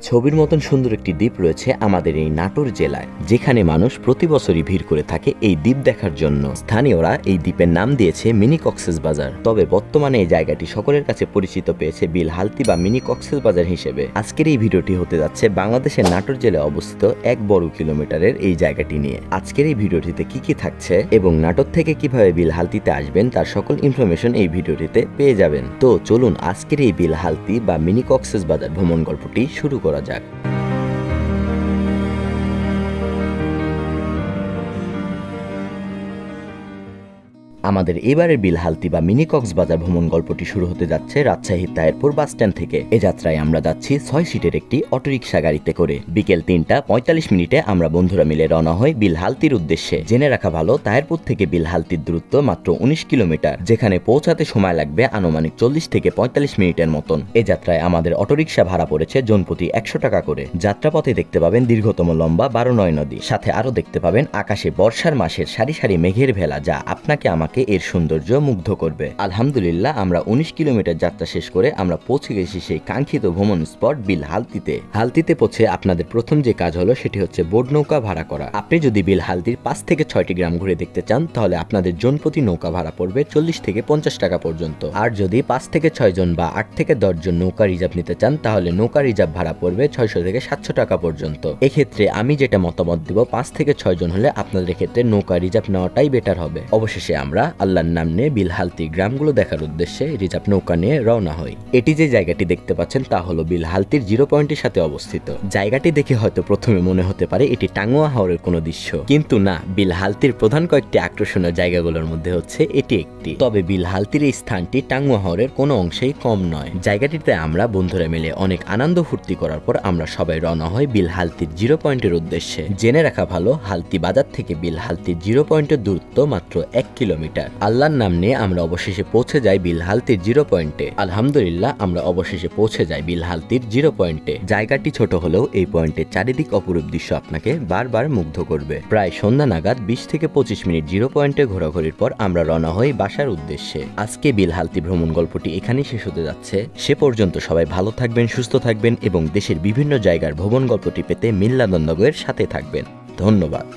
ছবির মতন সুন্দর একটি দ্বীপ রয়েছে আমাদের এই নাটোর জেলায়, যেখানে মানুষ প্রতি বছরই ভিড় করে থাকে এই দ্বীপ দেখার জন্য। স্থানীয়রা এই দ্বীপের নাম দিয়েছে মিনি কক্সবাজার। তবে বর্তমানে এই জায়গাটি সকলের কাছে পরিচিত পেয়েছে বিলহালতি বা মিনি কক্সবাজার হিসেবে। আজকের এই ভিডিওটি হতে যাচ্ছে বাংলাদেশের নাটোর জেলায় অবস্থিত 1 বর্গ কিলোমিটারের এই জায়গাটি নিয়ে। আজকের এই ভিডিওটিতে কি কি থাকছে এবং নাটোর থেকে কিভাবে বিলহালতিতে আসবেন তার সকল ইনফরমেশন এই ভিডিওটিতে পেয়ে যাবেন। তো চলুন আজকের এই বিলহালতি বা মিনি কক্সবাজার ভ্রমণ গল্পটি শুরু করা যাক। আমাদের এবারের বিলহালতি বা মিনি কক্সবাজার ভ্রমণ গল্পটি শুরু হতে যাচ্ছে রাজশাহীর তাহেরপুর বাস স্ট্যান্ড থেকে। এ যাত্রায় আমরা যাচ্ছি 6 সিটের একটি অটোরিকশা গাড়িতে করে। বিকেল 3টা 45 মিনিটে আমরা বন্ধুরা মিলে রওনা হই বিলহালতির উদ্দেশ্যে। জেনে রাখা ভালো, তাহেরপুর থেকে বিলহালতির দূরত্ব মাত্র 19 কিলোমিটার, যেখানে পৌঁছাতে সময় লাগবে আনুমানিক 40 থেকে 45 মিনিটের মতন। এ যাত্রায় আমাদের অটোরিকশা ভাড়া পড়েছে জনপ্রতি 100 টাকা করে। যাত্রাপথে দেখতে পাবেন দীর্ঘতম লম্বা 12 নদী, সাথে আরো দেখতে পাবেন আকাশে বর্ষার মাসের সারি সারি মেঘের ভেলা, যা আপনাকে আমাকে এর সৌন্দর্য মুগ্ধ করবে। আলহামদুলিল্লাহ, আমরা 19 কিলোমিটার যাত্রা শেষ করে আমরা পৌঁছে গেছি সেই কাঙ্ক্ষিত ভ্রমণ স্পট বিলহালতিতে। হালতিতে পৌঁছে আপনাদের প্রথম যে কাজ হলো সেটি হচ্ছে বোট নৌকা ভাড়া করা। আপনি যদি বিলহালতির 5 থেকে 6টি গ্রাম ঘুরে দেখতে চান তাহলে আপনাদের জনপ্রতি নৌকা ভাড়া পড়বে 40 থেকে 50 টাকা পর্যন্ত। আর যদি 5 থেকে 6 জন বা 8 থেকে 10 জন নৌকা রিজার্ভ নিতে চান তাহলে নৌকা রিজার্ভ ভাড়া পড়বে 600 থেকে 700 টাকা পর্যন্ত। এক্ষেত্রে আমি যেটা মতামত দিব, 5 থেকে 6 জন হলে আপনাদের ক্ষেত্রে নৌকা রিজার্ভ নেওয়াটাই বেটার হবে। অবশেষে আমরা আল্লাহর নাম নিয়ে বিলহালতি গ্রামগুলো দেখার উদ্দেশ্যে রিজার্ভ নৌকা নিয়ে রওনা হই। এটি যে জায়গাটি দেখতে পাচ্ছেন তা হলো বিলহালতির 0 পয়েন্টের সাথে অবস্থিত। জায়গাটি দেখে হয়তো প্রথমে মনে হতে পারে এটি টাঙ্গুয়া হাওরের কোনো দৃশ্য, কিন্তু না, বিলহালতির প্রধান কয়েকটি আকর্ষণীয় জায়গাগুলোর মধ্যে হচ্ছে এটি একটি। তবে বিলহালতির এই স্থানটি টাঙ্গুয়া হাওরের কোনো অংশেই কম নয়। জায়গাটিতে আমরা বন্ধুরা মিলে অনেক আনন্দ ফুর্তি করার পর আমরা সবাই রওনা হই বিলহালতির 0 পয়েন্টের উদ্দেশ্যে। জেনে রাখা ভালো, হালতি বাজার থেকে বিলহালতির 0 পয়েন্টের দূরত্ব মাত্র 1 কিলোমিটার। আল্লাহর নাম নিয়ে আমরা অবশেষে পৌঁছে যাই বিলহালতির 0 পয়েন্টে। আলহামদুলিল্লাহ, আমরা অবশেষে পৌঁছে যাই বিলহালতির 0 পয়েন্টে। জায়গাটি ছোট হলেও এই পয়েন্টের চারিদিক অপরূপ দৃশ্য আপনাকে বারবার মুগ্ধ করবে। প্রায় সন্ধ্যা নাগাদ 20 থেকে 25 মিনিট 0 পয়েন্টে ঘোরাঘুরির পর আমরা রওনা হই বাসার উদ্দেশ্যে। আজকে বিলহালতি ভ্রমণ গল্পটি এখানেই শেষ হতে যাচ্ছে। সে পর্যন্ত সবাই ভালো থাকবেন, সুস্থ থাকবেন এবং দেশের বিভিন্ন জায়গার ভ্রমণ গল্পটি পেতে মিল্লাদন্দগের সাথে থাকবেন। ধন্যবাদ।